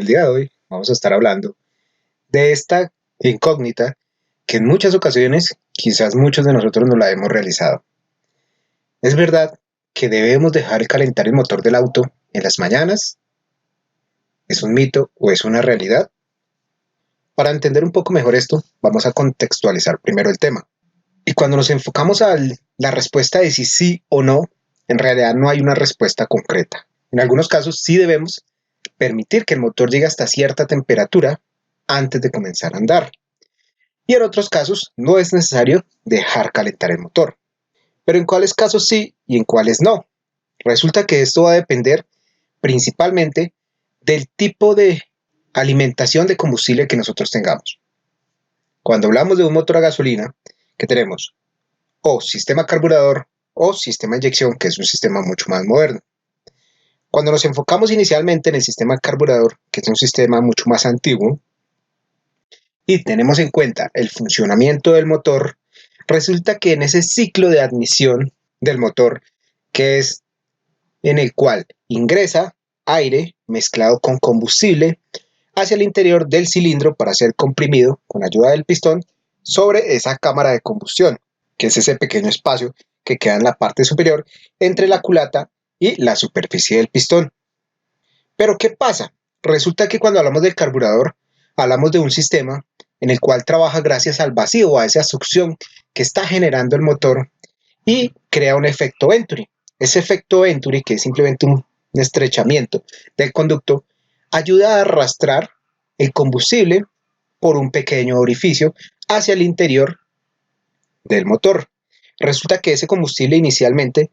El día de hoy vamos a estar hablando de esta incógnita que en muchas ocasiones quizás muchos de nosotros no la hemos realizado. ¿Es verdad que debemos dejar calentar el motor del auto en las mañanas? ¿Es un mito o es una realidad? Para entender un poco mejor esto, vamos a contextualizar primero el tema. Y cuando nos enfocamos a la respuesta de si sí o no, en realidad no hay una respuesta concreta. En algunos casos sí debemos permitir que el motor llegue hasta cierta temperatura antes de comenzar a andar. Y en otros casos no es necesario dejar calentar el motor. Pero en cuáles casos sí y en cuáles no. Resulta que esto va a depender principalmente del tipo de alimentación de combustible que nosotros tengamos. Cuando hablamos de un motor a gasolina, ¿qué tenemos? O sistema carburador o sistema de inyección, que es un sistema mucho más moderno. Cuando nos enfocamos inicialmente en el sistema carburador, que es un sistema mucho más antiguo, y tenemos en cuenta el funcionamiento del motor, resulta que en ese ciclo de admisión del motor, que es en el cual ingresa aire mezclado con combustible hacia el interior del cilindro para ser comprimido con ayuda del pistón sobre esa cámara de combustión, que es ese pequeño espacio que queda en la parte superior entre la culata y la superficie del pistón. Pero ¿qué pasa? Resulta que cuando hablamos del carburador, hablamos de un sistema en el cual trabaja gracias al vacío o a esa succión que está generando el motor y crea un efecto Venturi. Ese efecto Venturi, que es simplemente un estrechamiento del conducto, ayuda a arrastrar el combustible por un pequeño orificio hacia el interior del motor. Resulta que ese combustible inicialmente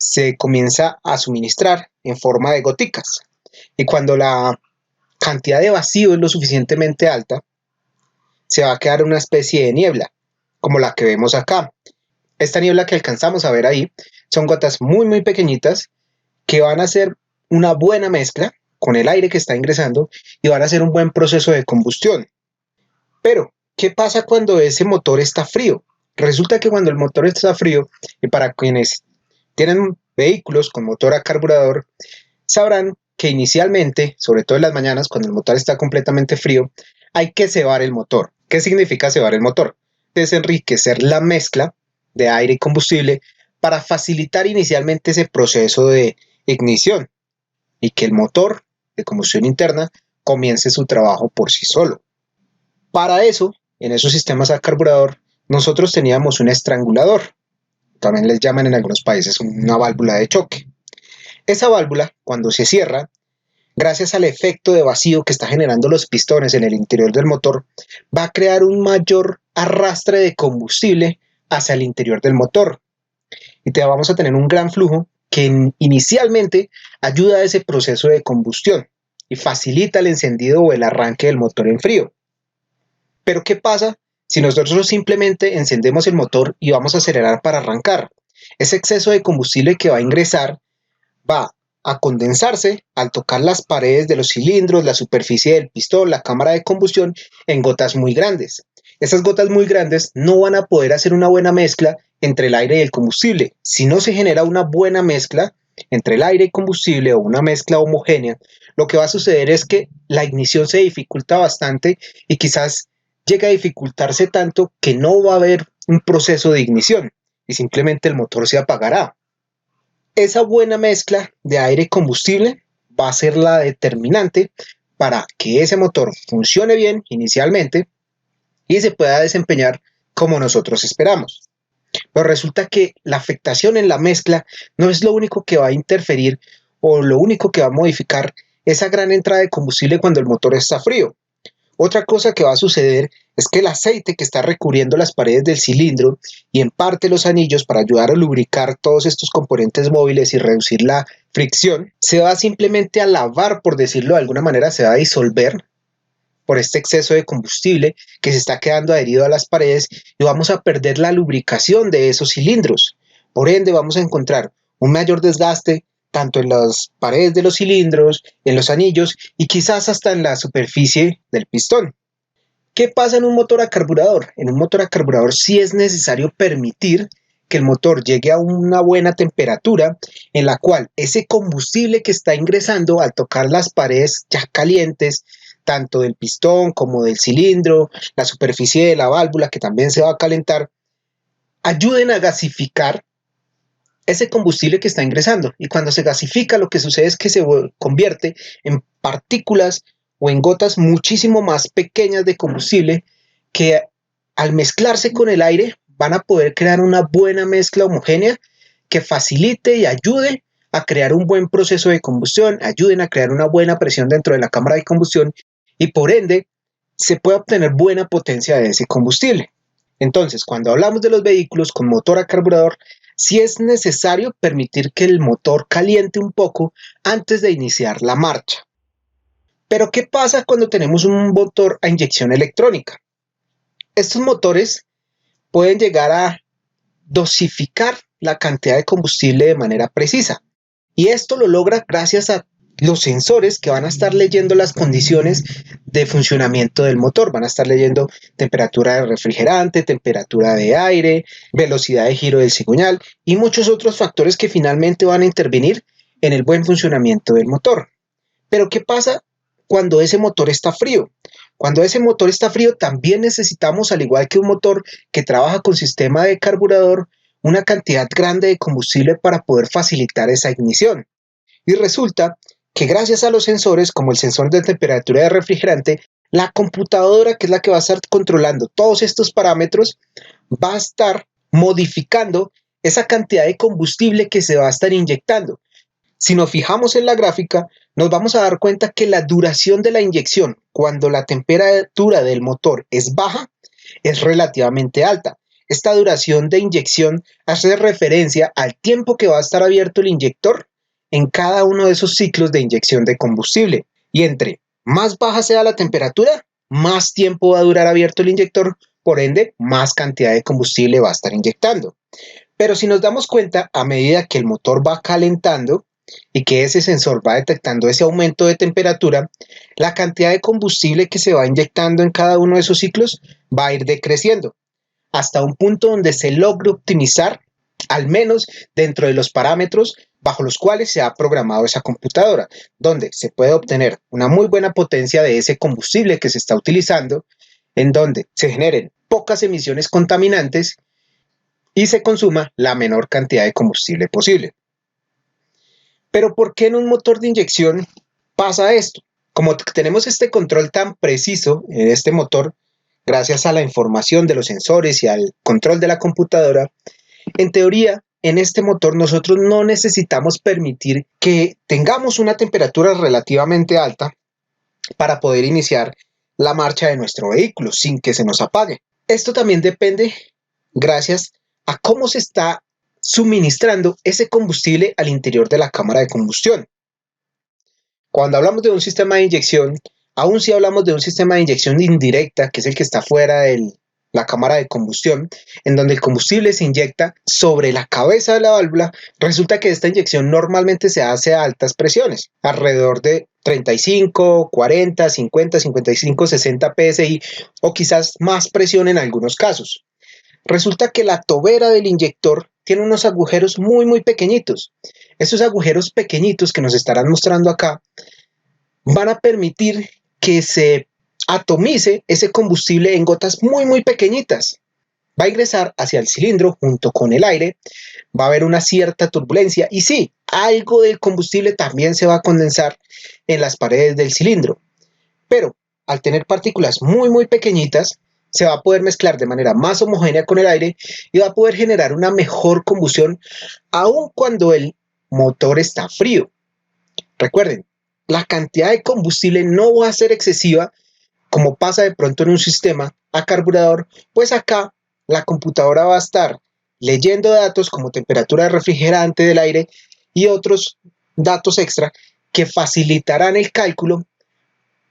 se comienza a suministrar en forma de goticas. Y cuando la cantidad de vacío es lo suficientemente alta, se va a quedar una especie de niebla, como la que vemos acá. Esta niebla que alcanzamos a ver ahí son gotas muy pequeñitas que van a hacer una buena mezcla con el aire que está ingresando y van a hacer un buen proceso de combustión. Pero, ¿qué pasa cuando ese motor está frío? Resulta que cuando el motor está frío, y para quienes tienen vehículos con motor a carburador, sabrán que inicialmente, sobre todo en las mañanas, cuando el motor está completamente frío, hay que cebar el motor. ¿Qué significa cebar el motor? Desenriquecer la mezcla de aire y combustible para facilitar inicialmente ese proceso de ignición y que el motor de combustión interna comience su trabajo por sí solo. Para eso, en esos sistemas a carburador, nosotros teníamos un estrangulador, también les llaman en algunos países una válvula de choque. Esa válvula, cuando se cierra, gracias al efecto de vacío que está generando los pistones en el interior del motor, va a crear un mayor arrastre de combustible hacia el interior del motor. Y te vamos a tener un gran flujo que inicialmente ayuda a ese proceso de combustión y facilita el encendido o el arranque del motor en frío. Pero ¿qué pasa si nosotros simplemente encendemos el motor y vamos a acelerar para arrancar? Ese exceso de combustible que va a ingresar va a condensarse al tocar las paredes de los cilindros, la superficie del pistón, la cámara de combustión en gotas muy grandes. Esas gotas muy grandes no van a poder hacer una buena mezcla entre el aire y el combustible. Si no se genera una buena mezcla entre el aire y combustible o una mezcla homogénea, lo que va a suceder es que la ignición se dificulta bastante y quizás llegue a dificultarse tanto que no va a haber un proceso de ignición y simplemente el motor se apagará. Esa buena mezcla de aire y combustible va a ser la determinante para que ese motor funcione bien inicialmente y se pueda desempeñar como nosotros esperamos. Pero resulta que la afectación en la mezcla no es lo único que va a interferir o lo único que va a modificar esa gran entrada de combustible cuando el motor está frío. Otra cosa que va a suceder es que el aceite que está recubriendo las paredes del cilindro y en parte los anillos para ayudar a lubricar todos estos componentes móviles y reducir la fricción, se va simplemente a lavar, por decirlo de alguna manera, se va a disolver por este exceso de combustible que se está quedando adherido a las paredes y vamos a perder la lubricación de esos cilindros. Por ende, vamos a encontrar un mayor desgaste tanto en las paredes de los cilindros, en los anillos y quizás hasta en la superficie del pistón. ¿Qué pasa en un motor a carburador? En un motor a carburador sí es necesario permitir que el motor llegue a una buena temperatura en la cual ese combustible que está ingresando al tocar las paredes ya calientes, tanto del pistón como del cilindro, la superficie de la válvula que también se va a calentar, ayuden a gasificar ese combustible que está ingresando. Y cuando se gasifica, lo que sucede es que se convierte en partículas o en gotas muchísimo más pequeñas de combustible que al mezclarse con el aire van a poder crear una buena mezcla homogénea que facilite y ayude a crear un buen proceso de combustión, ayuden a crear una buena presión dentro de la cámara de combustión y por ende se puede obtener buena potencia de ese combustible. Entonces, cuando hablamos de los vehículos con motor a carburador, sí es necesario permitir que el motor caliente un poco antes de iniciar la marcha. Pero, ¿qué pasa cuando tenemos un motor a inyección electrónica? Estos motores pueden llegar a dosificar la cantidad de combustible de manera precisa. Y esto lo logra gracias a los sensores que van a estar leyendo las condiciones de funcionamiento del motor. Van a estar leyendo temperatura de refrigerante, temperatura de aire, velocidad de giro del cigüeñal y muchos otros factores que finalmente van a intervenir en el buen funcionamiento del motor. Pero ¿qué pasa cuando ese motor está frío? Cuando ese motor está frío también necesitamos, al igual que un motor que trabaja con sistema de carburador, una cantidad grande de combustible para poder facilitar esa ignición. Y resulta que gracias a los sensores, como el sensor de temperatura de refrigerante, la computadora, que es la que va a estar controlando todos estos parámetros, va a estar modificando esa cantidad de combustible que se va a estar inyectando. Si nos fijamos en la gráfica, nos vamos a dar cuenta que la duración de la inyección, cuando la temperatura del motor es baja, es relativamente alta. Esta duración de inyección hace referencia al tiempo que va a estar abierto el inyector en cada uno de esos ciclos de inyección de combustible. Y entre más baja sea la temperatura, más tiempo va a durar abierto el inyector, por ende, más cantidad de combustible va a estar inyectando. Pero si nos damos cuenta, a medida que el motor va calentando y que ese sensor va detectando ese aumento de temperatura, la cantidad de combustible que se va inyectando en cada uno de esos ciclos va a ir decreciendo hasta un punto donde se logre optimizar, al menos dentro de los parámetros bajo los cuales se ha programado esa computadora, donde se puede obtener una muy buena potencia de ese combustible que se está utilizando, en donde se generen pocas emisiones contaminantes y se consuma la menor cantidad de combustible posible. Pero ¿por qué en un motor de inyección pasa esto? Como tenemos este control tan preciso en este motor, gracias a la información de los sensores y al control de la computadora, en teoría, en este motor nosotros no necesitamos permitir que tengamos una temperatura relativamente alta para poder iniciar la marcha de nuestro vehículo sin que se nos apague. Esto también depende gracias a cómo se está suministrando ese combustible al interior de la cámara de combustión. Cuando hablamos de un sistema de inyección, aún si hablamos de un sistema de inyección indirecta, que es el que está fuera de la cámara de combustión, en donde el combustible se inyecta sobre la cabeza de la válvula, resulta que esta inyección normalmente se hace a altas presiones, alrededor de 35, 40, 50, 55, 60 psi o quizás más presión en algunos casos. Resulta que la tobera del inyector tiene unos agujeros muy pequeñitos. Esos agujeros pequeñitos que nos estarán mostrando acá van a permitir que se atomice ese combustible en gotas muy pequeñitas. Va a ingresar hacia el cilindro junto con el aire, va a haber una cierta turbulencia y sí, algo del combustible también se va a condensar en las paredes del cilindro. Pero al tener partículas muy pequeñitas, se va a poder mezclar de manera más homogénea con el aire y va a poder generar una mejor combustión aun cuando el motor está frío. Recuerden, la cantidad de combustible no va a ser excesiva como pasa de pronto en un sistema a carburador, pues acá la computadora va a estar leyendo datos como temperatura de refrigerante del aire y otros datos extra que facilitarán el cálculo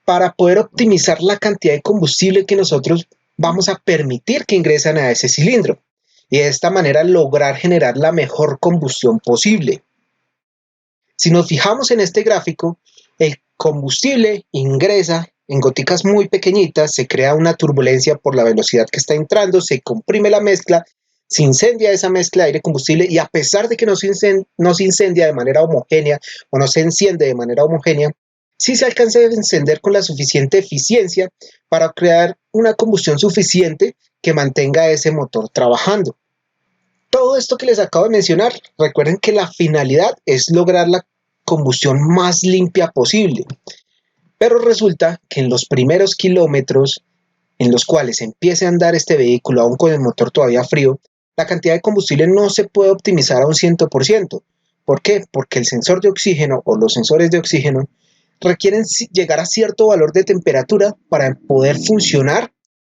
para poder optimizar la cantidad de combustible que nosotros vamos a permitir que ingresen a ese cilindro y de esta manera lograr generar la mejor combustión posible. Si nos fijamos en este gráfico, el combustible ingresa en goticas muy pequeñitas, se crea una turbulencia por la velocidad que está entrando, se comprime la mezcla, se incendia esa mezcla de aire-combustible y a pesar de que no se incendia de manera homogénea o no se enciende de manera homogénea, sí se alcanza a encender con la suficiente eficiencia para crear una combustión suficiente que mantenga ese motor trabajando. Todo esto que les acabo de mencionar, recuerden que la finalidad es lograr la combustión más limpia posible. Pero resulta que en los primeros kilómetros en los cuales empiece a andar este vehículo aún con el motor todavía frío, la cantidad de combustible no se puede optimizar a un 100%. ¿Por qué? Porque el sensor de oxígeno o los sensores de oxígeno requieren llegar a cierto valor de temperatura para poder funcionar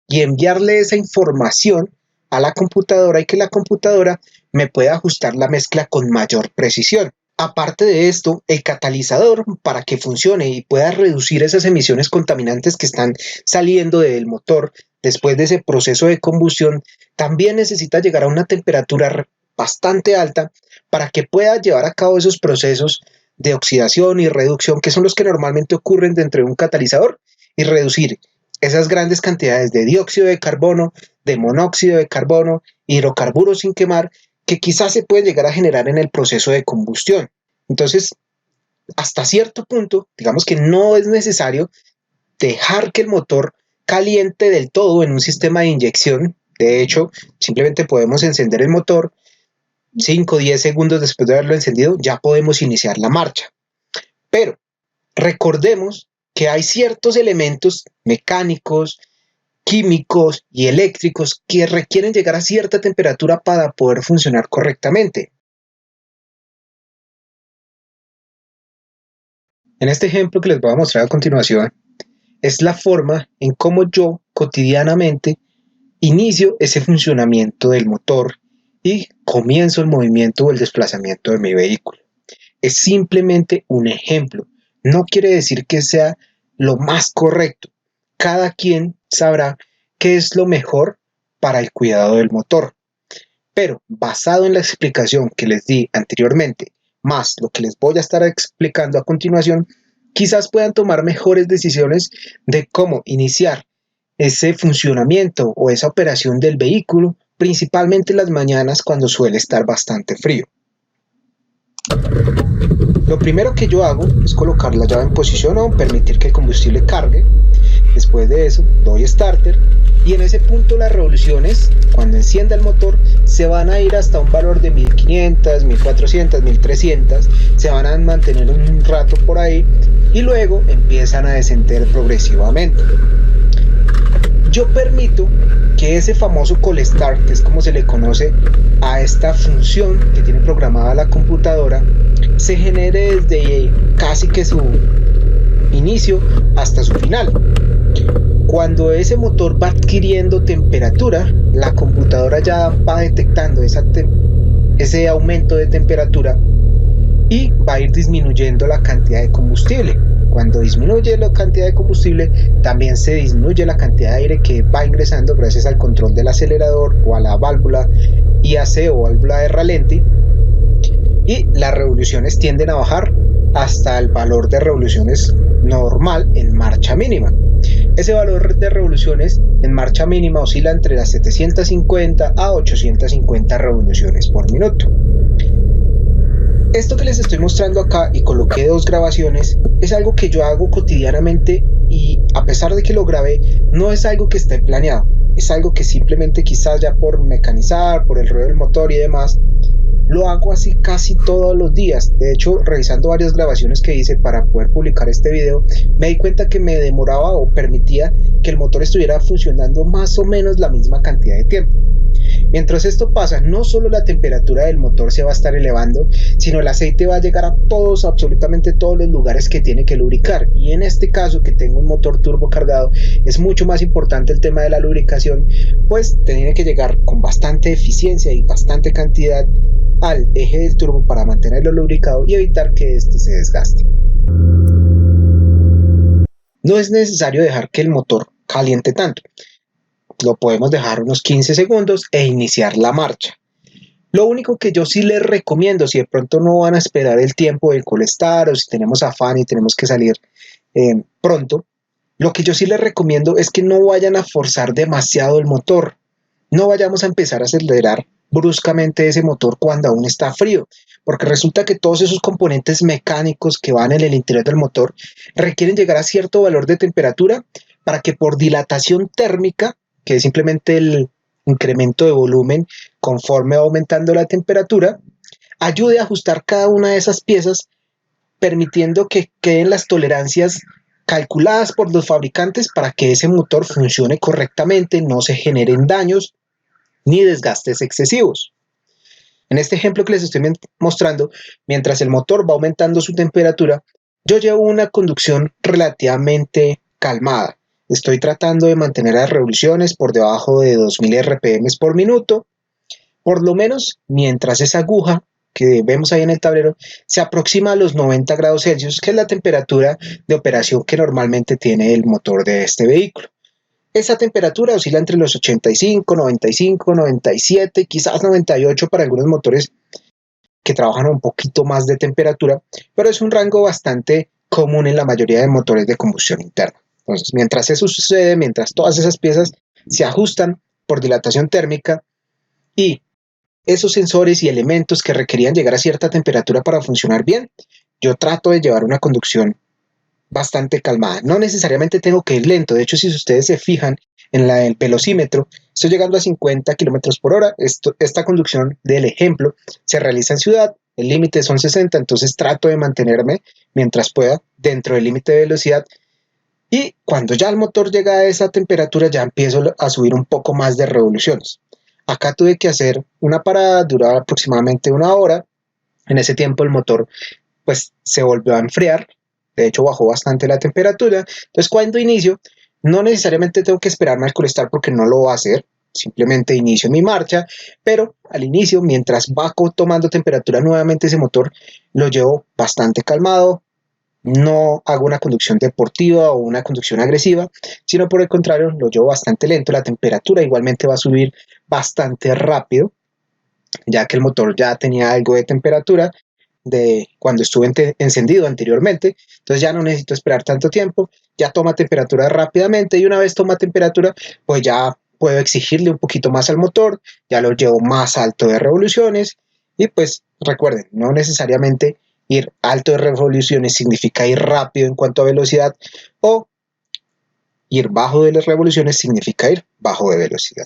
y enviarle esa información a la computadora y que la computadora me pueda ajustar la mezcla con mayor precisión. Aparte de esto, el catalizador, para que funcione y pueda reducir esas emisiones contaminantes que están saliendo del motor después de ese proceso de combustión, también necesita llegar a una temperatura bastante alta para que pueda llevar a cabo esos procesos de oxidación y reducción que son los que normalmente ocurren dentro de un catalizador y reducir esas grandes cantidades de dióxido de carbono, de monóxido de carbono, hidrocarburos sin quemar, que quizás se puede llegar a generar en el proceso de combustión. Entonces, hasta cierto punto, digamos que no es necesario dejar que el motor caliente del todo en un sistema de inyección. De hecho, simplemente podemos encender el motor 5 o 10 segundos después de haberlo encendido, ya podemos iniciar la marcha. Pero recordemos que hay ciertos elementos mecánicos, químicos y eléctricos que requieren llegar a cierta temperatura para poder funcionar correctamente. En este ejemplo que les voy a mostrar a continuación, es la forma en cómo yo cotidianamente inicio ese funcionamiento del motor y comienzo el movimiento o el desplazamiento de mi vehículo. Es simplemente un ejemplo, no quiere decir que sea lo más correcto. Cada quien sabrá qué es lo mejor para el cuidado del motor. Pero basado en la explicación que les di anteriormente, más lo que les voy a estar explicando a continuación, quizás puedan tomar mejores decisiones de cómo iniciar ese funcionamiento o esa operación del vehículo, principalmente en las mañanas cuando suele estar bastante frío. Lo primero que yo hago es colocar la llave en posición on, permitir que el combustible cargue. Después de eso doy starter y en ese punto las revoluciones, cuando encienda el motor, se van a ir hasta un valor de 1500, 1400, 1300, se van a mantener un rato por ahí y luego empiezan a descender progresivamente. Yo permito que ese famoso call start, que es como se le conoce a esta función que tiene programada la computadora, se genere desde casi que su inicio hasta su final. Cuando ese motor va adquiriendo temperatura, la computadora ya va detectando ese aumento de temperatura y va a ir disminuyendo la cantidad de combustible. Cuando disminuye la cantidad de combustible, también se disminuye la cantidad de aire que va ingresando gracias al control del acelerador o a la válvula IAC o válvula de ralentí, y las revoluciones tienden a bajar hasta el valor de revoluciones normal en marcha mínima. Ese valor de revoluciones en marcha mínima oscila entre las 750 a 850 revoluciones por minuto. Esto que les estoy mostrando acá, y coloqué 2 grabaciones, es algo que yo hago cotidianamente y a pesar de que lo grabé, no es algo que esté planeado. Es algo que simplemente quizás ya por mecanizar, por el ruido del motor y demás, lo hago así casi todos los días. De hecho, revisando varias grabaciones que hice para poder publicar este video, me di cuenta que me demoraba o permitía que el motor estuviera funcionando más o menos la misma cantidad de tiempo. Mientras esto pasa, no solo la temperatura del motor se va a estar elevando, sino el aceite va a llegar a todos, absolutamente todos los lugares que tiene que lubricar. Y en este caso, que tengo un motor turbo cargado, es mucho más importante el tema de la lubricación, pues tiene que llegar con bastante eficiencia y bastante cantidad al eje del turbo para mantenerlo lubricado y evitar que este se desgaste. No es necesario dejar que el motor caliente tanto. Lo podemos dejar unos 15 segundos e iniciar la marcha. Lo único que yo sí les recomiendo, si de pronto no van a esperar el tiempo del call start o si tenemos afán y tenemos que salir pronto, lo que yo sí les recomiendo es que no vayan a forzar demasiado el motor. No vayamos a empezar a acelerar bruscamente ese motor cuando aún está frío, porque resulta que todos esos componentes mecánicos que van en el interior del motor requieren llegar a cierto valor de temperatura para que por dilatación térmica, que es simplemente el incremento de volumen conforme va aumentando la temperatura, ayude a ajustar cada una de esas piezas, permitiendo que queden las tolerancias calculadas por los fabricantes para que ese motor funcione correctamente, no se generen daños ni desgastes excesivos. En este ejemplo que les estoy mostrando, mientras el motor va aumentando su temperatura, yo llevo una conducción relativamente calmada. Estoy tratando de mantener las revoluciones por debajo de 2000 RPM por minuto, por lo menos mientras esa aguja que vemos ahí en el tablero se aproxima a los 90 grados Celsius, que es la temperatura de operación que normalmente tiene el motor de este vehículo. Esa temperatura oscila entre los 85, 95, 97, quizás 98 para algunos motores que trabajan un poquito más de temperatura, pero es un rango bastante común en la mayoría de motores de combustión interna. Entonces, mientras eso sucede, mientras todas esas piezas se ajustan por dilatación térmica y esos sensores y elementos que requerían llegar a cierta temperatura para funcionar bien, yo trato de llevar una conducción bastante calmada. No necesariamente tengo que ir lento. De hecho, si ustedes se fijan en el velocímetro, estoy llegando a 50 kilómetros por hora. Esta conducción del ejemplo se realiza en ciudad. El límite son 60, entonces trato de mantenerme mientras pueda dentro del límite de velocidad. Y cuando ya el motor llega a esa temperatura, ya empiezo a subir un poco más de revoluciones. Acá tuve que hacer una parada, duraba aproximadamente una hora. En ese tiempo el motor pues se volvió a enfriar, de hecho bajó bastante la temperatura. Entonces cuando inicio, no necesariamente tengo que esperarme al coolestar porque no lo va a hacer, simplemente inicio mi marcha, pero al inicio, mientras va tomando temperatura nuevamente ese motor, lo llevo bastante calmado, no hago una conducción deportiva o una conducción agresiva, sino por el contrario, lo llevo bastante lento, la temperatura igualmente va a subir bastante rápido, ya que el motor ya tenía algo de temperatura de cuando estuve encendido anteriormente, entonces ya no necesito esperar tanto tiempo, ya toma temperatura rápidamente y una vez toma temperatura, pues ya puedo exigirle un poquito más al motor, ya lo llevo más alto de revoluciones y pues recuerden, no necesariamente ir alto de revoluciones significa ir rápido en cuanto a velocidad o ir bajo de las revoluciones significa ir bajo de velocidad.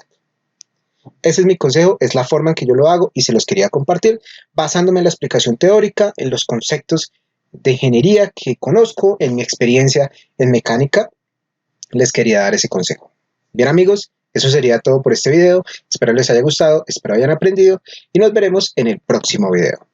Ese es mi consejo, es la forma en que yo lo hago y se los quería compartir basándome en la explicación teórica, en los conceptos de ingeniería que conozco, en mi experiencia en mecánica, les quería dar ese consejo. Bien amigos, eso sería todo por este video, espero les haya gustado, espero hayan aprendido y nos veremos en el próximo video.